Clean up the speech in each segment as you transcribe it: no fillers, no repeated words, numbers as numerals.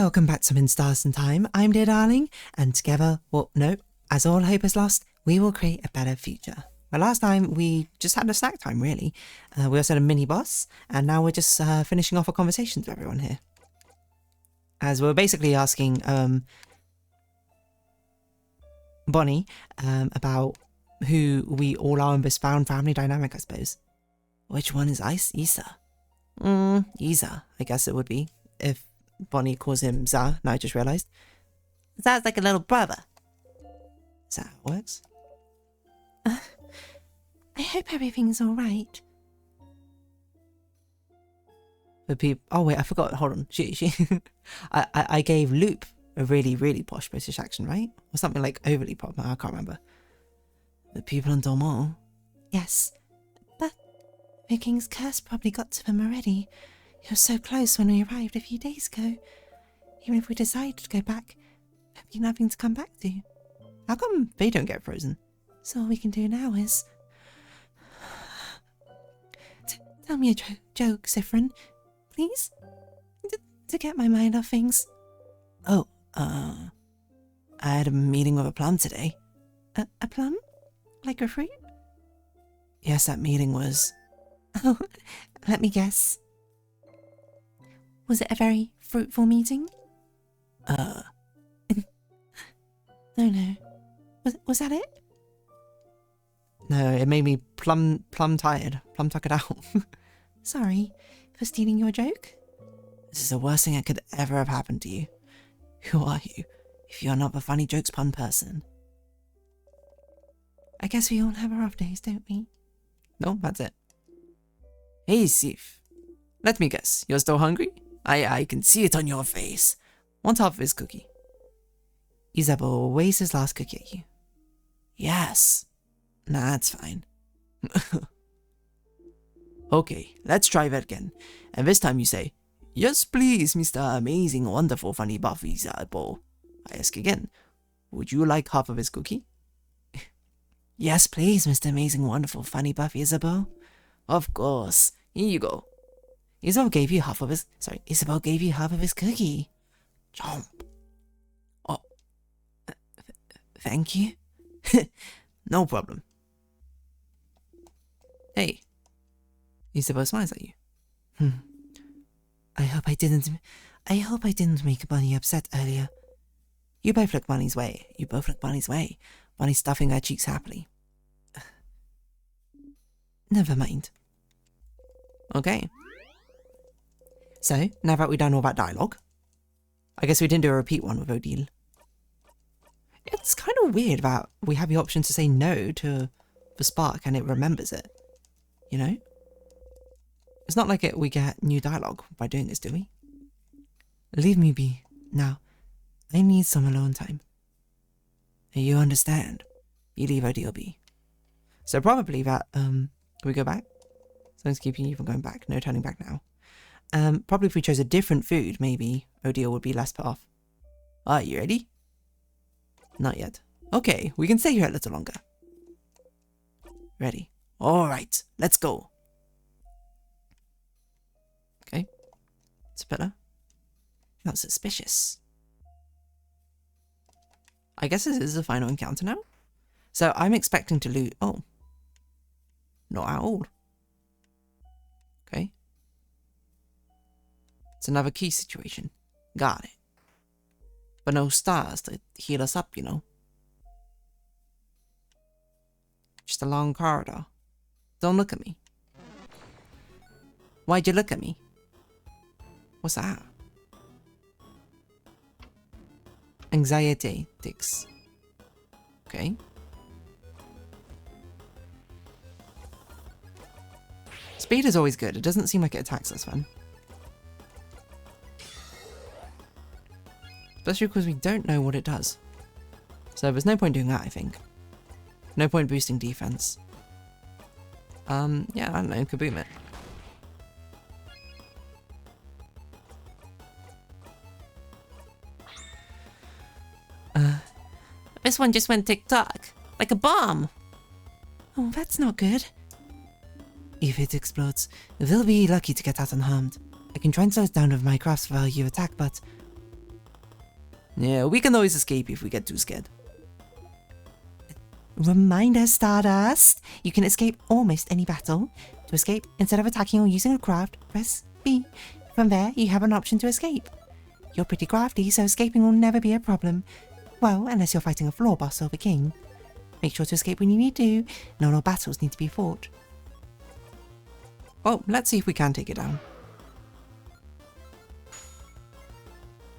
Welcome back to Stars and Time. I'm Dear Darling, and together, well, no, as all hope is lost, we will create a better future. Well, last time we just had a snack time, really. We also had a mini boss, and now we're just finishing off our conversations with everyone here. As we're basically asking Bonnie about who we all are in this found family dynamic, I suppose. Which one is Isa? Isa, I guess it would be, if Bonnie calls him Za. Now I just realised. Za's like a little brother. Is that how it works? I hope everything's alright. The people. Oh wait, I forgot. Hold on. She. I gave Loop a really, really posh British accent, right? Or something like overly pop. I can't remember. The people in Dormont. Yes, but the king's curse probably got to them already. You were so close when we arrived a few days ago. Even if we decided to go back, there'd be nothing to come back to. How come they don't get frozen? So all we can do now is... Tell me a joke, Siffrin, please? To get my mind off things. Oh, I had a meeting with a plum today. A plum? Like a fruit? Yes, that meeting was... Oh, let me guess. Was it a very fruitful meeting? No. Was that it? No, it made me plum tired. Plum tuck it out. Sorry for stealing your joke. This is the worst thing that could ever have happened to you. Who are you, if you're not the funny jokes pun person? I guess we all have our off days, don't we? No, that's it. Hey, Sif. Let me guess, you're still hungry? I can see it on your face. Want half of his cookie? Isabel weighs his last cookie at you. Yes. Nah, that's fine. Okay, let's try that again. And this time you say, yes, please, Mr. Amazing, Wonderful, Funny Buffy Isabel. I ask again, would you like half of his cookie? Yes, please, Mr. Amazing, Wonderful, Funny Buffy Isabel. Of course. Here you go. Isabel gave you half of his cookie. Chomp. Oh. Thank you. No problem. Hey. Isabel smiles at you. I hope I didn't make Bunny upset earlier. You both look Bunny's way. Bunny stuffing her cheeks happily. Never mind. Okay. So, now that we've done all that dialogue, I guess we didn't do a repeat one with Odile. It's kind of weird that we have the option to say no to the spark and it remembers it. You know? It's not like we get new dialogue by doing this, do we? Leave me be. Now, I need some alone time. You understand? You leave Odile be. So probably that, can we go back? Someone's keeping you from going back. No turning back now. Probably if we chose a different food, maybe Odile would be less put off. Are you ready? Not yet. Okay, we can stay here a little longer. Ready. Alright, let's go. Okay. It's better. Not suspicious. I guess this is the final encounter now. So I'm expecting to loot. Oh. Not at all. Okay. It's another key situation. Got it. But no stars to heal us up, you know. Just a long corridor. Don't look at me. Why'd you look at me? What's that? Anxiety ticks. Okay. Speed is always good. It doesn't seem like it attacks us then. Especially because we don't know what it does. So there's no point doing that, I think. No point boosting defense. Yeah, I don't know, kaboom it. This one just went tick-tock. Like a bomb. Oh, that's not good. If it explodes, we'll be lucky to get out unharmed. I can try and slow it down with my crafts while you attack, but Yeah, we can always escape if we get too scared. Reminder, Stardust. You can escape almost any battle. To escape, instead of attacking or using a craft, press B. From there, you have an option to escape. You're pretty crafty, so escaping will never be a problem. Well, unless you're fighting a floor boss or the king. Make sure to escape when you need to. Not all battles need to be fought. Well, let's see if we can take it down.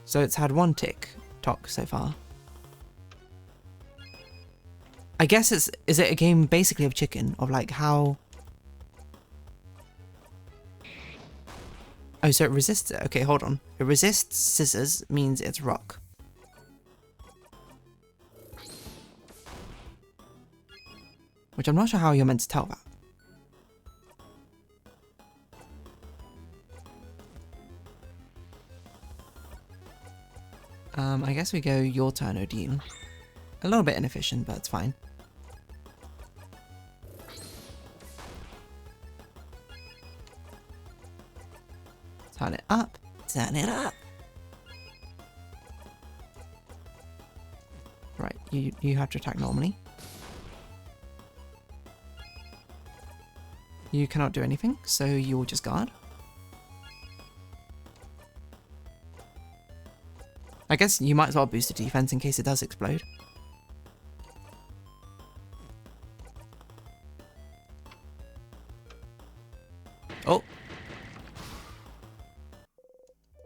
So it's had one tock so far. I guess is it a game basically of chicken, of like how... Oh, so it resists it. Okay, hold on. It resists scissors means it's rock. Which I'm not sure how you're meant to tell that. I guess we go your turn, Odile. A little bit inefficient, but it's fine. Turn it up. Turn it up. Right, you have to attack normally. You cannot do anything, so you will just guard. I guess you might as well boost the defense in case it does explode. Oh.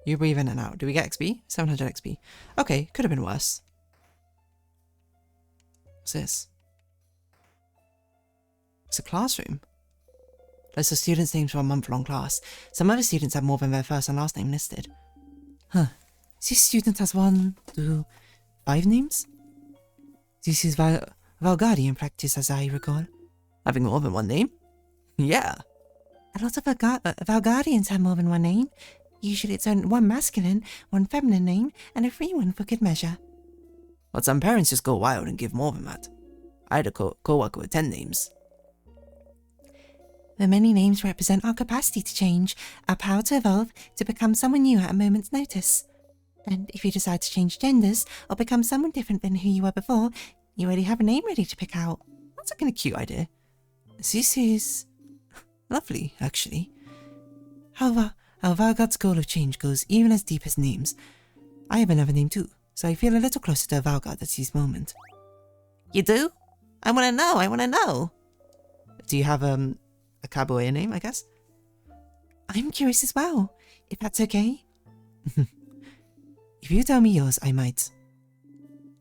You breathe in and out. Do we get XP? 700 XP. Okay, could have been worse. What's this? It's a classroom. Lists of students' names for a month-long class. Some other students have more than their first and last name listed. Huh. This student has 1, 2, 5 names? This is Valgardian practice, as I recall. Having more than one name? Yeah. A lot of Valgardians have more than one name. Usually it's one masculine, one feminine name, and a free one for good measure. But some parents just go wild and give more than that. I had a co-worker with 10 names. The many names represent our capacity to change, our power to evolve, to become someone new at a moment's notice. And if you decide to change genders, or become someone different than who you were before, you already have a name ready to pick out. That's a kind of cute idea. This is... lovely, actually. How Valgard's goal of change goes even as deep as names. I have another name too, so I feel a little closer to Valgard at this moment. You do? I want to know. Do you have, a Caboeir name, I guess? I'm curious as well, if that's okay. If you tell me yours, I might.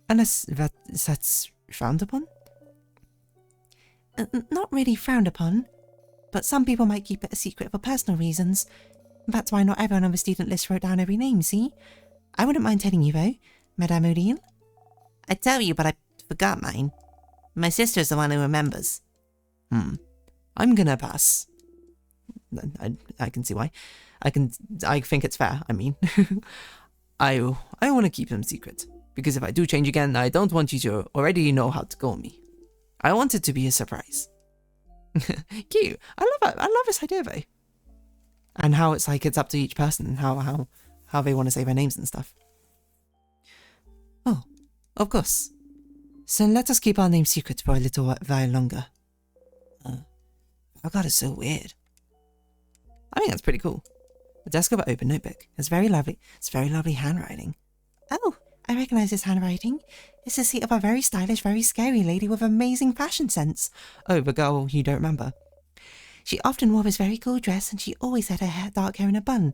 Unless that's frowned upon? Not really frowned upon, but some people might keep it a secret for personal reasons. That's why not everyone on the student list wrote down every name, see? I wouldn't mind telling you though, Madame Odile. I'd tell you, but I forgot mine. My sister's the one who remembers. I'm gonna pass. I can see why. I think it's fair, I mean. I want to keep them secret, because if I do change again, I don't want you to already know how to call me. I want it to be a surprise. Cute. I love this idea though. And how it's like it's up to each person, how they want to say their names and stuff. Oh, of course. So let us keep our names secret for a little while longer. Oh god, it's so weird. I think that's pretty cool. The desk of an open notebook. It's very lovely handwriting. Oh, I recognise this handwriting. It's the seat of a very stylish, very scary lady with amazing fashion sense. Oh, the girl you don't remember. She often wore this very cool dress and she always had her dark hair in a bun.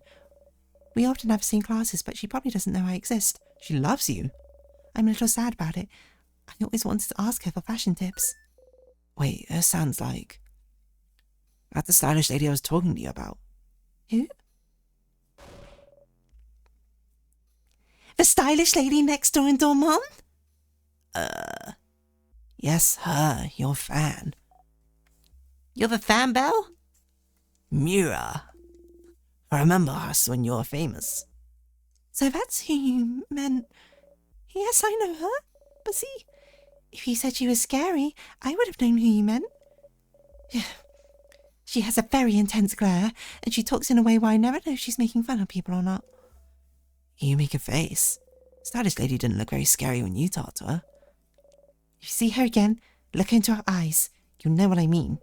We often have the same classes, but she probably doesn't know I exist. She loves you. I'm a little sad about it. I always wanted to ask her for fashion tips. Wait, that sounds like... that's the stylish lady I was talking to you about. Who? The stylish lady next door in Dormont? Yes, her, your fan. You're the fan, Belle? Mira. I remember us when you were famous. So that's who you meant. Yes, I know her. But see, if you said she was scary, I would have known who you meant. She has a very intense glare, and she talks in a way where I never know if she's making fun of people or not. You make a face. Stylish lady didn't look very scary when you talked to her. If you see her again, look into her eyes. You'll know what I mean.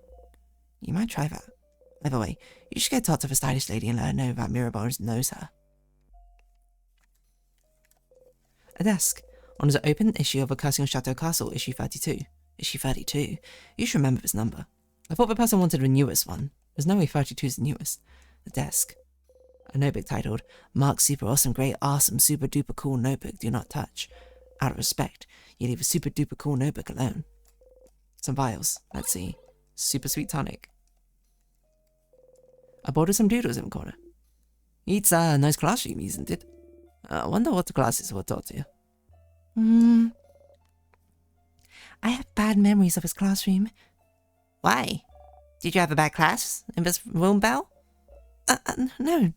You might try that. Either way, you should go talk to the stylish lady and let her know that Mirabelle knows her. A desk. On an open issue of A Cursing on Chateau Castle, issue 32. Issue 32? You should remember this number. I thought the person wanted the newest one. There's no way 32 is the newest. The desk. A notebook titled, Mark's super awesome, great, awesome, super duper cool notebook, do not touch. Out of respect, you leave a super duper cool notebook alone. Some vials. Let's see. Super sweet tonic. I bought her some doodles in the corner. It's a nice classroom, isn't it? I wonder what the classes were taught to you. I have bad memories of his classroom. Why? Did you have a bad class in this room, Belle? No.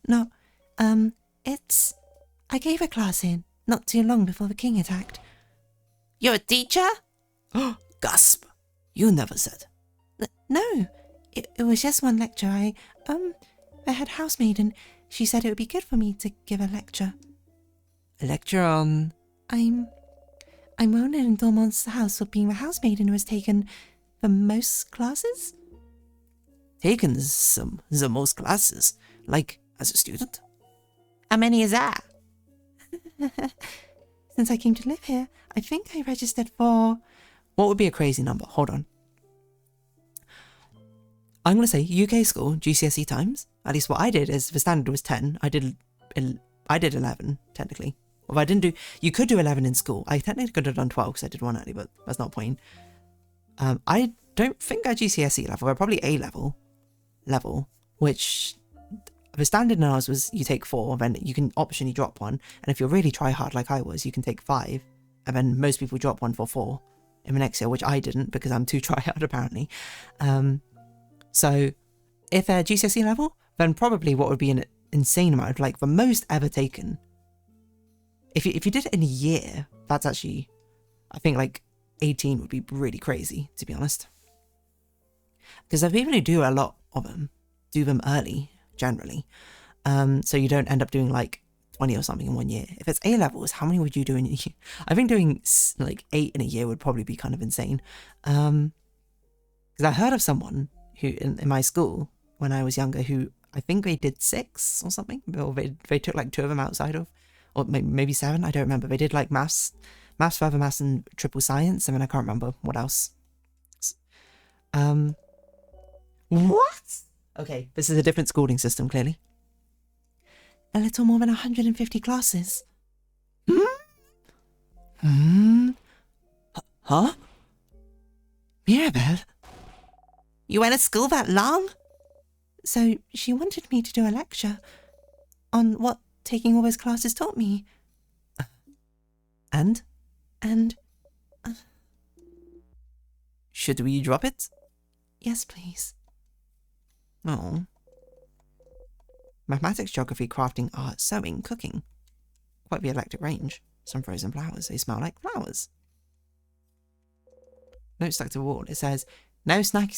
I gave a class in, not too long before the king attacked. You're a teacher? Gasp. You never said. No, it was just one lecture. I had housemaid and she said it would be good for me to give a lecture. A lecture on? I'm well known in Dormont's house for being the housemaid and was taken for most classes. Taken the most classes? Like, as a student? How many is that? Since I came to live here, I think I registered for... What would be a crazy number? Hold on. I'm going to say UK school, GCSE times. At least what I did is, the standard was 10. I did 11, technically. Well, I didn't do... You could do 11 in school. I technically could have done 12 because I did one early, but that's not a point. I don't think I GCSE level. We're probably A level, which... The standard in ours was you take 4, then you can optionally drop 1. And if you're really try hard like I was, you can take 5. And then most people drop 1 for 4 in the next year, which I didn't because I'm too try hard apparently. So if they're GCSE level, then probably what would be an insane amount, like the most ever taken. If you did it in a year, that's actually, I think like 18 would be really crazy, to be honest. Because the people who do a lot of them, do them early, generally. So you don't end up doing like 20 or something in 1 year. If it's A levels, how many would you do in a year? I think doing like 8 in a year would probably be kind of insane. Because I heard of someone who in my school when I was younger who I think they did 6 or something. Or they took like 2 of them outside of, or maybe 7. I don't remember. They did like maths, further maths, and triple science. And then I can't remember what else. What? Okay, this is a different schooling system, clearly. A little more than 150 classes. Huh? Mirabelle? You went to school that long? So she wanted me to do a lecture on what taking all those classes taught me. And? And... Should we drop it? Yes, please. Oh. Mathematics, geography, crafting, art, sewing, cooking. Quite the eclectic range. Some frozen flowers. They smell like flowers. Note stuck to the wall. It says, no snack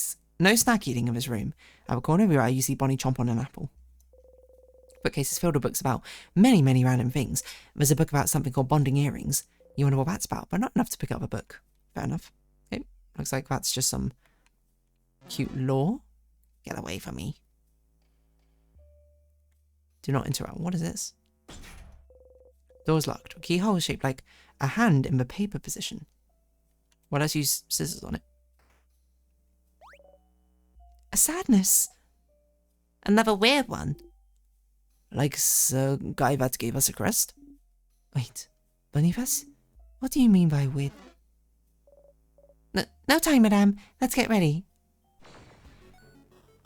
eating in this room. At the corner of your eye, you see Bonnie chomp on an apple. Bookcase is filled with books about many, many random things. There's a book about something called bonding earrings. You wonder what that's about, but not enough to pick up a book. Fair enough. Okay. Looks like that's just some cute lore. Get away from me. Do not interrupt. What is this? Door's locked. Keyhole is shaped like a hand in the paper position. Well, let's use scissors on it. A sadness. Another weird one. Like the guy that gave us a crest? Wait, Boniface? What do you mean by weird? No time, madame. Let's get ready.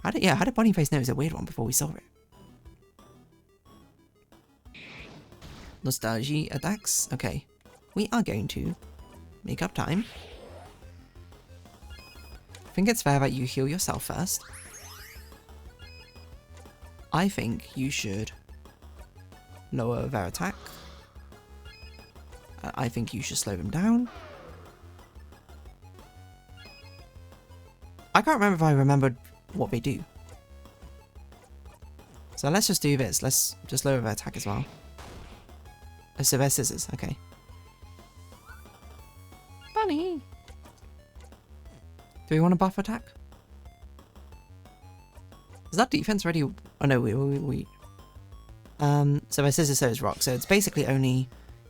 How did Boniface know it was a weird one before we saw it? Nostalgia attacks. Okay. We are going to make up time. I think it's fair that you heal yourself first. I think you should lower their attack. I think you should slow them down. I can't remember if I remembered what they do. So let's just do this. Let's just lower their attack as well. Oh, so they're scissors. Okay. Do we want to buff attack? Is that defense already? Oh no, we. So my scissors, so is rock. So it's basically only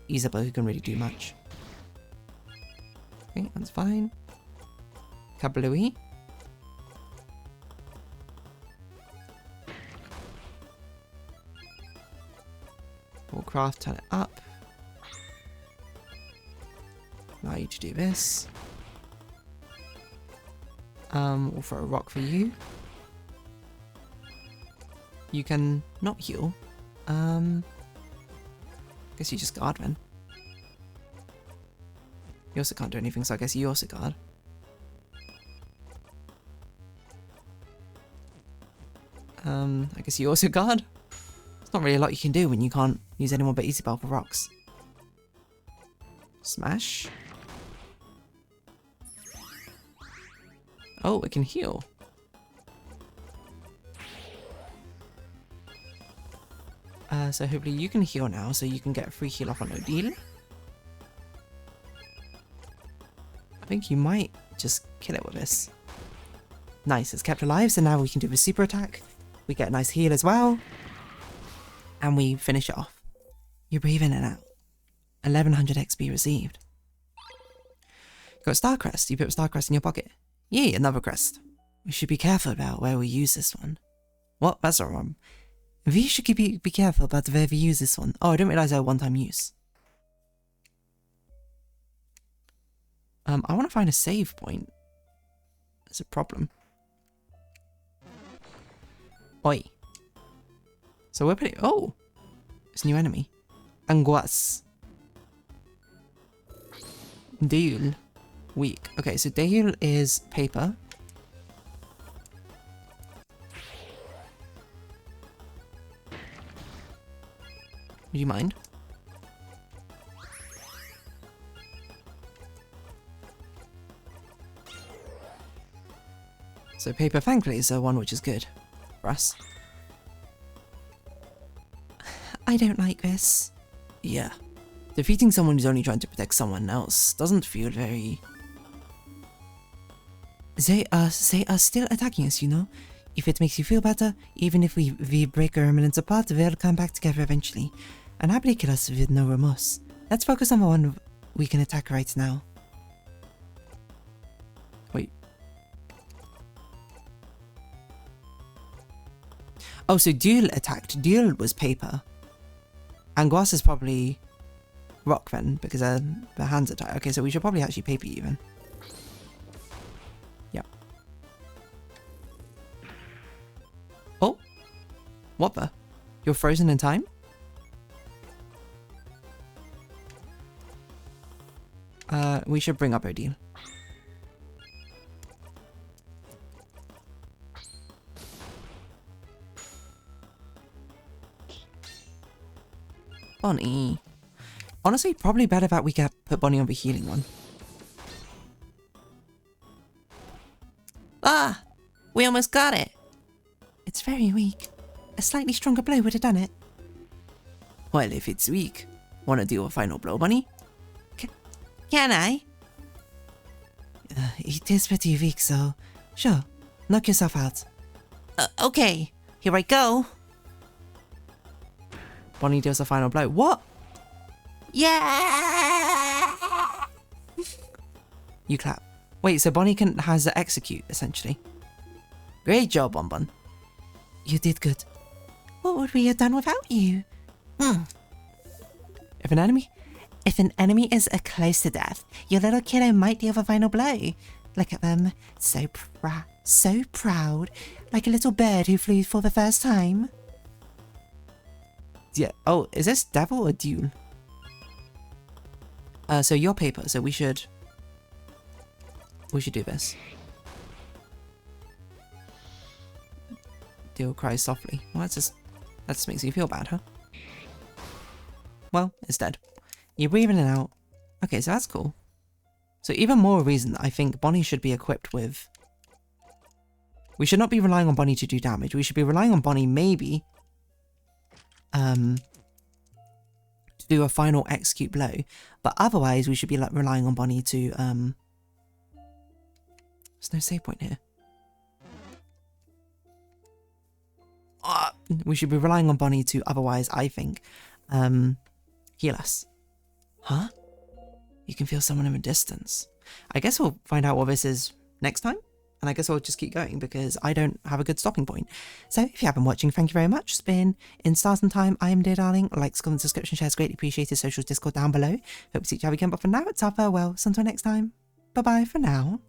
Isabel who can really do much. Okay, that's fine. Kablooey. Warcraft, turn it up. Allow you to do this. We'll throw a rock for you. You can not heal. Guess you just guard then. You also can't do anything, so I guess you also guard. I guess you also guard. There's not really a lot you can do when you can't use anyone but Isabel for rocks. Smash. Oh, it can heal. So hopefully you can heal now, so you can get a free heal off on Odile. I think you might just kill it with this. Nice, it's kept alive, so now we can do the super attack. We get a nice heal as well. And we finish it off. You breathe in and out. 1100 XP received. You got a star crest. You put a star crest in your pocket. Yay, another crest. We should be careful about where we use this one. What? That's not wrong. We should be careful about where we use this one. Oh, I didn't realize I had one-time use. I want to find a save point. That's a problem. Oi. So we're pretty... Oh! It's a new enemy. Angoisse. Deal. Weak. Okay, so Deal is paper. Would you mind? So paper thankfully is the one which is good for us. I don't like this. Yeah. Defeating someone who's only trying to protect someone else doesn't feel very... They are still attacking us, you know? If it makes you feel better, even if we break our remnants apart, they'll come back together eventually. And happily kill us with no remorse. Let's focus on the one we can attack right now. Wait. Oh, so Duel attacked. Duel was paper. Angoisse is probably rock then, because their hands are tied. Okay, so we should probably actually paper you then. Yep. Oh! What the? You're frozen in time? We should bring up Odile. Bonnie. Honestly, probably better that we get put Bonnie on the healing one. Ah! We almost got it! It's very weak. A slightly stronger blow would have done it. Well, if it's weak, wanna do a final blow, Bonnie? Can I? It is pretty weak, so... Sure, knock yourself out. Okay, here I go. Bonnie deals a final blow. What? Yeah! You clap. Wait, so Bonnie has to execute, essentially. Great job, Bonbon. You did good. What would we have done without you? If an enemy is close to death, your little kiddo might deal the final blow. Look at them, so proud, like a little bird who flew for the first time. Yeah. Oh, is this devil or Duel? So you're paper, so we should do this. Deal cries softly. Well, that just makes you feel bad, huh? Well, it's dead. You're breathing in and out. Okay, so that's cool. So even more reason I think Bonnie should be equipped with... We should not be relying on Bonnie to do damage. We should be relying on Bonnie maybe... to do a final execute blow. But otherwise we should be relying on Bonnie to There's no save point here. We should be relying on Bonnie to otherwise, I think, heal us. Huh? You can feel someone in the distance. I guess we'll find out what this is next time. And I guess I'll just keep going because I don't have a good stopping point. So if you have been watching, thank you very much. It's been In Stars and Time. I am Dear Darling. Likes, comments, subscription, shares, greatly appreciated. Socials, Discord down below. Hope to see you again. But for now, it's our farewell. So until next time, bye-bye for now.